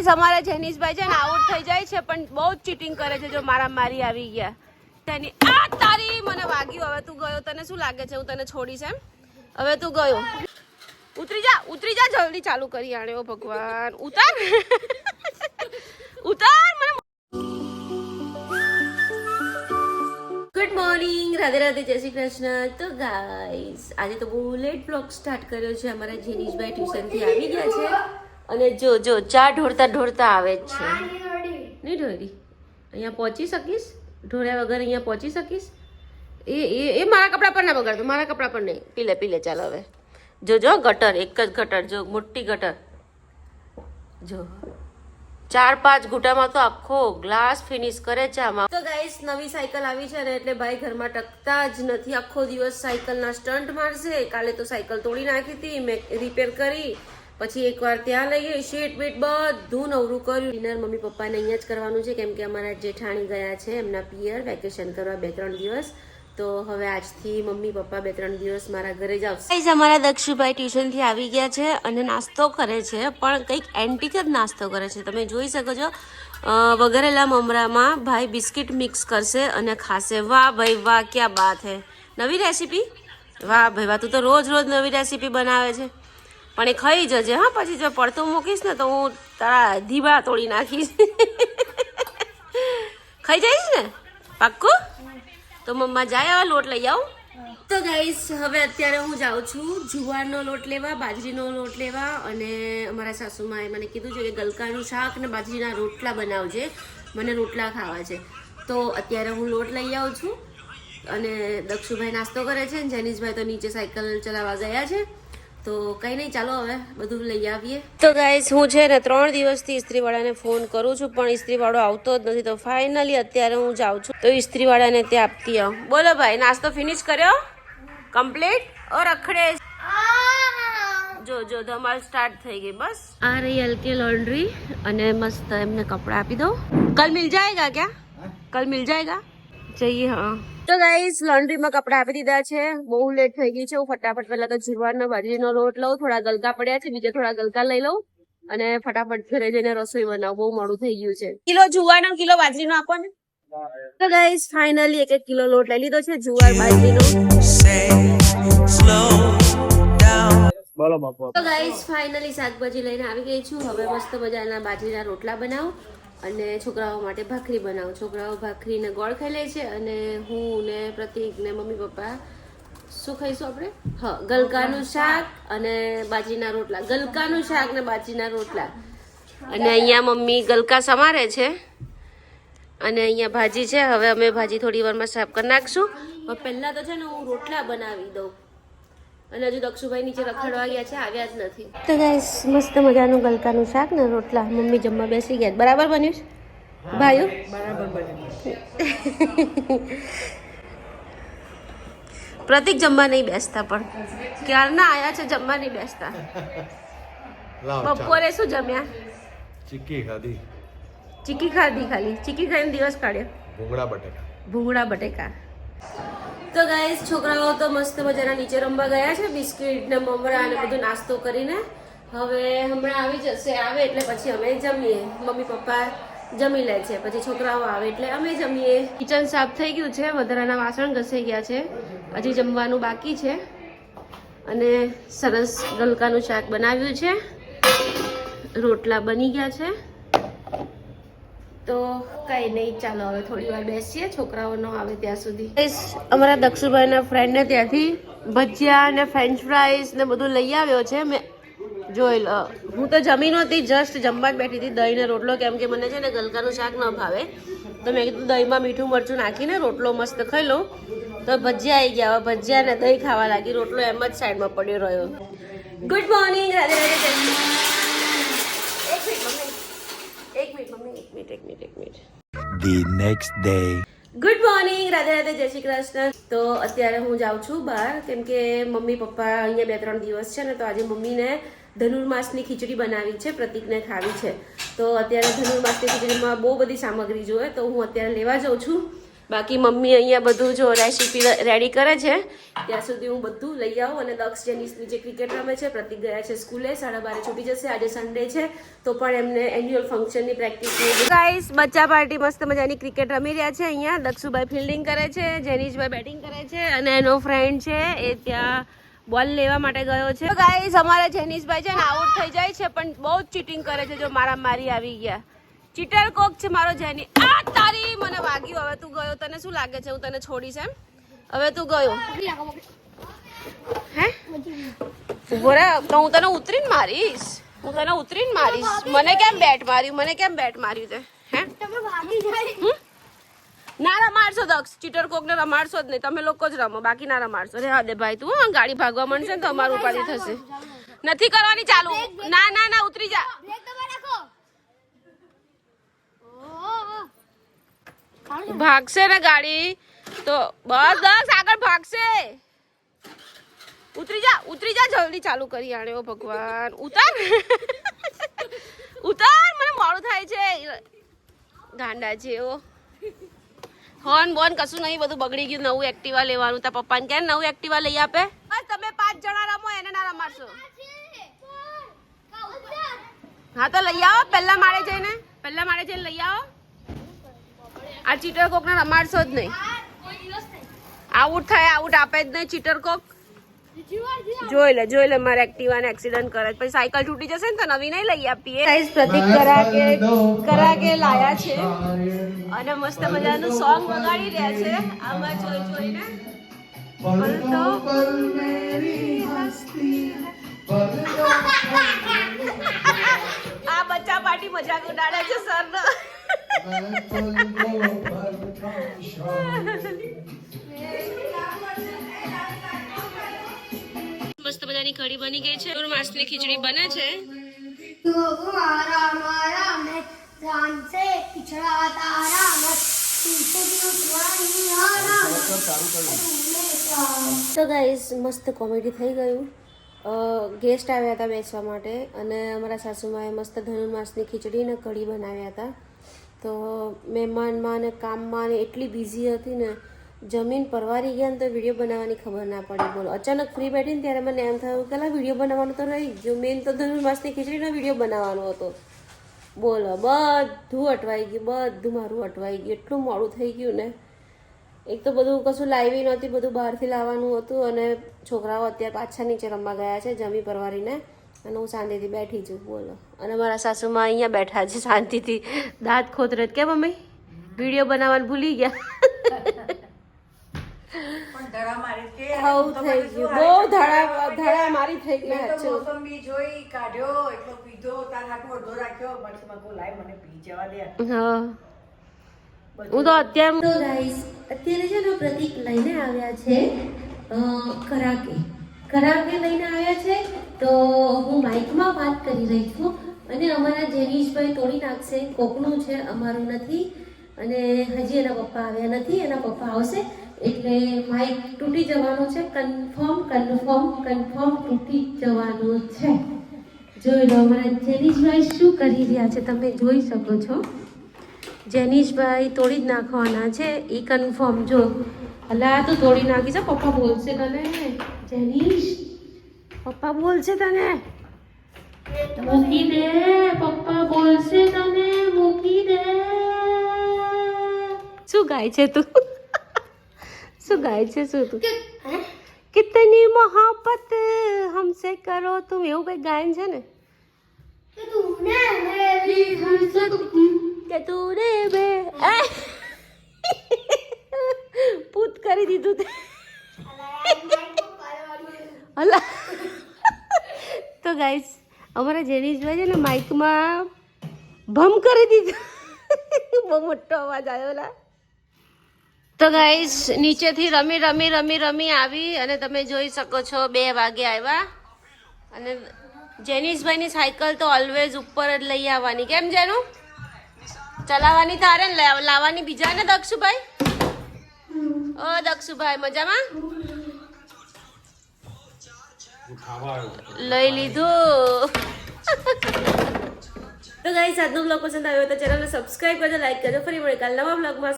Guys અમારા જેનિશભાઈ છે ને આઉટ થઈ જાય છે પણ બહુ જ ચીટિંગ કરે છે. જો મારા મારી આવી ગયા તેની આ તારી મને વાગ્યું. હવે તું ગયો, તને શું લાગે છે હું તને છોડીશ એમ? હવે તું ગયો, ઉતરી જા જલ્દી. ચાલુ કરી આણે. ઓ ભગવાન, ઉતાર ઉતાર મને. Good morning, Radhe Radhe, Jai Shri Krishna. તો ગાઈસ આજે તો બહુ લેટ બ્લોગ સ્ટાર્ટ કર્યો છે. અમારા જેનિશભાઈ ટ્યુશનથી આવી ગયા છે અને જો ચા ઢોળતા આવે જ છે. નહીં ઢોળી અહીંયા પહોંચી શકીશ? ઢોળ્યા વગર અહીંયા પહોંચી શકીશ? એ મારા કપડા પર ના બગાડતો, મારા કપડા પર નહીં. પીલે ચાલ. હવે જો ગટર, એક જ ગટર, જો મોટી ગટર. જો 4-5 ઘૂંટામાં તો આખો ગ્લાસ ફિનિશ કરે છે આમાં. તો ગાઈસ નવી સાયકલ આવી છે ને એટલે ભાઈ ઘરમાં ટકતા જ નથી. આખો દિવસ સાયકલના સ્ટન્ટ મારશે. કાલે તો સાયકલ તોડી નાખી હતી, મેં રિપેર કરી, પછી એકવાર ત્યાં લઈ ગઈ, શીટ બીટ બધું નવરું કર્યું. ડિનર મમ્મી પપ્પાને અહીંયા જ કરવાનું છે કેમ કે અમારા જેઠાણી ગયા છે એમના પિયર વેકેશન કરવા 2-3 દિવસ. તો હવે આજથી મમ્મી પપ્પા 2-3 દિવસ મારા ઘરે જ આવશે. અમારા દક્ષુભાઈ ટ્યુશનથી આવી ગયા છે અને નાસ્તો કરે છે, પણ કંઈક એન્ટિક જ નાસ્તો કરે છે. તમે જોઈ શકો છો વઘારેલા મમરામાં ભાઈ બિસ્કિટ મિક્સ કરશે અને ખાશે. વાહ ભાઈ વાહ, ક્યાં બાત હે. નવી રેસીપી, વાહ ભાઈ વાહ. તું તો રોજ નવી રેસીપી બનાવે છે, પણ એ ખાઈ જજે હા. પછી જો પડતું મૂકીશ ને તો હું તારા ધીબા તોડી નાખીશ. ખાઈ જઈશ ને પાક્કું? તો મમ્મા જાય, લોટ લઈ આવું. તો ગાઈસ હવે અત્યારે હું જાઉં છું જુવારનો લોટ લેવા, બાજરીનો લોટ લેવા. અને અમારા સાસુમાએ મને કીધું છે કે ગલકાનું શાક ને બાજરીના રોટલા બનાવજે, મને રોટલા ખાવા છે. તો અત્યારે હું લોટ લઈ આવું છું અને દક્ષુભાઈ નાસ્તો કરે છે, જેનિશભાઈ તો નીચે સાયકલ ચલાવવા ગયા છે. તો કઈ નહીં, ચાલો હવે બધું લઈ આવીએ. તો ગાઈસ હું છે ને 3 દિવસથી ઇસ્ત્રીવાળાને ફોન કરું છું પણ ઇસ્ત્રીવાળો આવતો જ નથી. તો ફાઇનલી અત્યારે હું જાઉં છું તો ઇસ્ત્રીવાળાને ત્યાં આપતી આવું. બોલો ભાઈ, નાસ્તો ફિનિશ કર્યો? કમ્પ્લીટ? ઓ રખડે જો ધમાલ સ્ટાર્ટ થઈ ગઈ. બસ આ રહી હલકી લોન્ડ્રી અને મસ્ત એમને કપડા આપી દો. કલ મિલ જાયગા ક્યાં? કલ મિલ જાયગા? જઈએ. હા તો ગાઈસ લોન્ડ્રીમાં કપડા આપી દીધા છે. બહુ લેટ થઈ ગઈ છે. હું ફટાફટ પહેલા તો જુવારનો બાજરીનો લોટ લઉં, થોડા ગલકા પડ્યા છે, બીજા થોડા ગલકા લઈ લઉં અને ફટાફટ ઘરે જઈને રસોઈ બનાવું. બહુ મોડું થઈ ગયું છે. કિલો જુવારનો, કિલો બાજરીનો આપો ને. તો ગાઈસ ફાઇનલી 1 કિલો લોટ લઈ લીધો છે જુવાર બાજરીનો. તો ગાઈસ ફાઇનલી શાકભાજી લઈને આવી ગઈ છું. હવે મસ્ત મજાના બાજરીના રોટલા બનાવું અને છોકરાઓ માટે ભાખરી બનાવું. છોકરાઓ ભાખરીને ગોળ ખાઈ લે છે અને હું ને પ્રતિક ને મમ્મી પપ્પા શું ખાઈશું આપણે? હા, ગલકાનું શાક અને બાજરીના રોટલા. ગલકાનું શાક ને બાજરીના રોટલા. અને અહીંયા મમ્મી ગલકા સમારે છે અને અહીંયા ભાજી છે. હવે અમે ભાજી થોડી વારમાં સાફ કરી નાખશું. પણ પહેલાં તો છે ને હું રોટલા બનાવી દઉં. અને હજુ દક્ષુભાઈ નીચે રખડવા ગયા છે, આવ્યા જ નથી. તો ગાઈસ મસ્ત મજાનું ગલકાનું શાક ને રોટલા મમ્મી જમવા બેસી ગયા. બરાબર બન્યું છે ભાઈઓ? બરાબર બન્યું. પ્રતિક જમવા નહીં બેસતા, પણ ક્યારના આયા છે જમવા નહીં બેસતા. બપોરે શું જમ્યા? ચીક્કી ખાધી. ચીક્કી ખાધી? ખાલી ચીક્કી ખાઈને દિવસ કાઢ્યો? ભૂંગળા બટેકા. તો ગાઈસ છોકરાઓ તો મસ્ત મજાના નીચે રમવા ગયા છે, બિસ્કિટ ને મમરા અને બધું નાસ્તો કરીને. હવે હમણાં આવી જશે, આવે એટલે પછી અમે જમીએ. મમ્મી પપ્પા જમી લે છે, પછી છોકરાઓ આવે એટલે અમે જમીએ. કિચન સાફ થઈ ગયું છે, વધારાના વાસણ ઘસાઈ ગયા છે, હજી જમવાનું બાકી છે. અને સરસ ગલકાનું શાક બનાવ્યું છે, રોટલા બની ગયા છે. તો કઈ નહીં, ચાલો હવે થોડી વાર બેસીએ, છોકરાઓ ન આવે ત્યાં સુધી. અમારા દક્ષુભાઈના ફ્રેન્ડને ત્યાંથી ભજીયા ને ફ્રેન્ચ ફ્રાઈઝ ને બધું લઈ આવ્યો છે. મેં જોઈ લો, હું તો જમી નહોતી, જસ્ટ જમવા જ બેઠી હતી. દહીં ને રોટલો, કેમ કે મને છે ને ગલકાનું શાક ન ભાવે, તો મેં કીધું દહીંમાં મીઠું મરચું નાખીને રોટલો મસ્ત ખાઈ લઉં. તો ભજીયા આવી ગયા. હવે ભજીયા ને દહીં ખાવા લાગી, રોટલો એમ જ સાઈડમાં પડ્યો રહ્યો. Good morning, Radhe Radhe. એક minute. The next day. Good morning, Radhe Radhe, Jai Shri Krishna. તો અત્યારે હું જાઉં છું બહાર કેમ કે મમ્મી પપ્પા અહીંયા 2-3 દિવસ છે ને, તો આજે મમ્મીને ધનુર્માસની ખીચડી બનાવી છે, પ્રતિકને ખાવી છે. તો અત્યારે ધનુર્માસની ખીચડીમાં બહુ બધી સામગ્રી જોઈએ, તો હું અત્યારે લેવા જાઉં છું. બાકી મમ્મી અહીંયા બધું જો રેસીપી રેડી કરે છે ત્યાં સુધી હું બધું લઈ આવું. અને દક્ષ જેની જે ક્રિકેટ રમે છે, પ્રતિક ગયા છે સ્કૂલે, 12:30 છૂટી જશે. આજે સન્ડે છે તો પણ એમને એન્યુઅલ ફંક્શનની પ્રેક્ટિસ. ગાઈસ બચ્ચા પાર્ટી મસ્ત મજાની ક્રિકેટ રમી રહ્યા છે. અહીંયા દક્ષુભાઈ ફિલ્ડિંગ કરે છે, જેનીશભાઈ બેટિંગ કરે છે અને એનો ફ્રેન્ડ છે એ ત્યાં બોલ લેવા માટે ગયો છે. ગાઈસ અમારે જેનીશભાઈ છે ને આઉટ થઈ જાય છે પણ બહુ જ ચીટિંગ કરે છે. જો મારા મારી આવી ગયા, ચીટર કોક છે મારો જેની. આ તારી મને વાગ્યું. હવે તું ગયો, તને શું લાગે છે હું તને છોડીશ એમ? હવે તું ગયો હે? ઉભો રહે તો હું તને ઉતરીને મારીશ. હું તને ઉતરીને મારીશ. મને કેમ બેટ માર્યું? મને કેમ બેટ માર્યું તે? હે? ના રમાડશો દક્ષ, ચીટર કોક ને રમાડશો જ નહીં. તમે લોકો જ રમો, બાકી ના રમાડશો. રે હા દે ભાઈ, તું હા ગાડી ભાગવા માંડશે ને તો અમારું ઉપાડી થશે. નથી કરવાની ચાલુ. ના ના ના ઉતરી જા. ભાગશે ને ગાડી તો બસ દક્ષ આગળ ભાગશે. ઉતરી જા જલ્દી. ચાલુ કરી આણે. ઓ ભગવાન ઉતાર ઉતાર, મને મોડું થાય છે. ગાંડા જેવો હોર્ન બોન કશું નહીં, બધું બગડી ગયું. નવું એક્ટિવા લેવાનું. તાર પપ્પાને કે નવું એક્ટિવા લઈ આપે. બસ તમે 5 જણા રમો, એને ના રમાડશો. હા તો લઈ આવો પહેલા માળે જઈને લઈ આવો. આ ચીટર કોક ને રમાડશો જ નહીં. આઉટ થાય, આઉટ આપે જ નહીં ચીટર કોક. જોઈ લે મારા એક્ટિવાને એક્સિડન્ટ કરે પછી સાયકલ તૂટી જશે ને તો નવી નહીં લઈ આપીએ. ગાઈસ પ્રતિક કરાકે લાયા છે અને મસ્ત મજાનું સોંગ વગાડી રહ્યા છે. આમાં જોઈને આ બચ્ચા પાર્ટી મજાક ઉડાડે છે સર નો. મસ્ત મજાની કઢી બની ગઈ છે. માસની ખીચડી બને છે. તો ગાઈસ મસ્ત કોમેડી થઈ ગયું. ગેસ્ટ આવ્યા હતા બેસવા માટે અને અમારા સાસુમાએ મસ્ત ધનુર્માસની ખીચડી ને કઢી બનાવ્યા હતા. તો મહેમાનમાં ને કામમાં ને એટલી બિઝી હતી ને જમીન પરવારી ગયા ને તો વિડીયો બનાવવાની ખબર ના પડી. બોલો અચાનક ફ્રી બેઠી ને ત્યારે મને એમ થયું કે વિડીયો બનાવવાનું તો રહી ગયું. મેન તો ધનુર્માસની ખીચડીનો વિડીયો બનાવવાનો હતો. બોલો બધું અટવાઈ ગયું, બધું મારું અટવાઈ ગયું. એટલું મોડું થઈ ગયું ને. એક તો બધું કશું લાવી નહોતી, બધું બહારથી લાવવાનું હતું અને છોકરાઓ અત્યારે પાછા નીચે રમવા ગયા છે જમી પરવારીને અને હું શાંતિથી બેઠી છું. બોલો અને મારા સાસુમાં અહીંયા બેઠા છે શાંતિથી દાંત ખોતરે. કેમ મમ્મી વિડીયો બનાવવાનું ભૂલી ગયા? બહુ ધડા મારી થઈ ગઈ. હું તો અત્યારે છે ને પ્રતિક લઈને આવ્યા છે કરાકે લઈને આવ્યા છે. તો હું માઇકમાં વાત કરી રહી છું અને અમારા જેનીશભાઈ તોડી નાખશે. કોકનું છે, અમારું નથી. અને હજી એના પપ્પા આવ્યા નથી. એના પપ્પા આવશે એટલે માઇક તૂટી જવાનું છે. કન્ફર્મ તૂટી જવાનું છે. જોઈ લો અમારા જેનીશભાઈ શું કરી રહ્યા છે, તમે જોઈ શકો છો. જેનીશભાઈ તોડી જ નાખવાના છે એ કન્ફર્મ. જો અલા તો તોડી નાખી છે. પપ્પા બોલશે તને. જેનીશ પપ્પા બોલશે તને. મૂકી દે. પપ્પા બોલશે તને. મૂકી દે. શું ગાય છે તું? શું ગાય છે તું? કિતની મોહબ્બત હમસે કરો તુમ, એવું કઈ ગાયન છે ને. કે તુને બે પૂત કરી દીધું તે. અલા તો ગાઈસ અમારા જેનીશભાઈ છે ને માઇકમાં ભમ કરી દીધું. બહુ મોટો અવાજ આવ્યો. તો ગાઈસ નીચેથી રમી આવી અને તમે જોઈ શકો છો 2 વાગે આવ્યા. અને જેનીશભાઈની સાયકલ તો ઓલવેઝ ઉપર જ લઈ આવવાની. કેમ જેનું ચલાવવાની તારે ને લાવવાની બીજા ને. દક્ષુભાઈ ઓ દક્ષુભાઈ મજામાં? લઈ લીધું. તો ગાઈસ આજનો બ્લોગ પસંદ આવ્યો તો ચેનલને સબસ્ક્રાઇબ કરજો, લાઈક કરજો. ફરી મળીએ કાલ નવા બ્લોગમાં.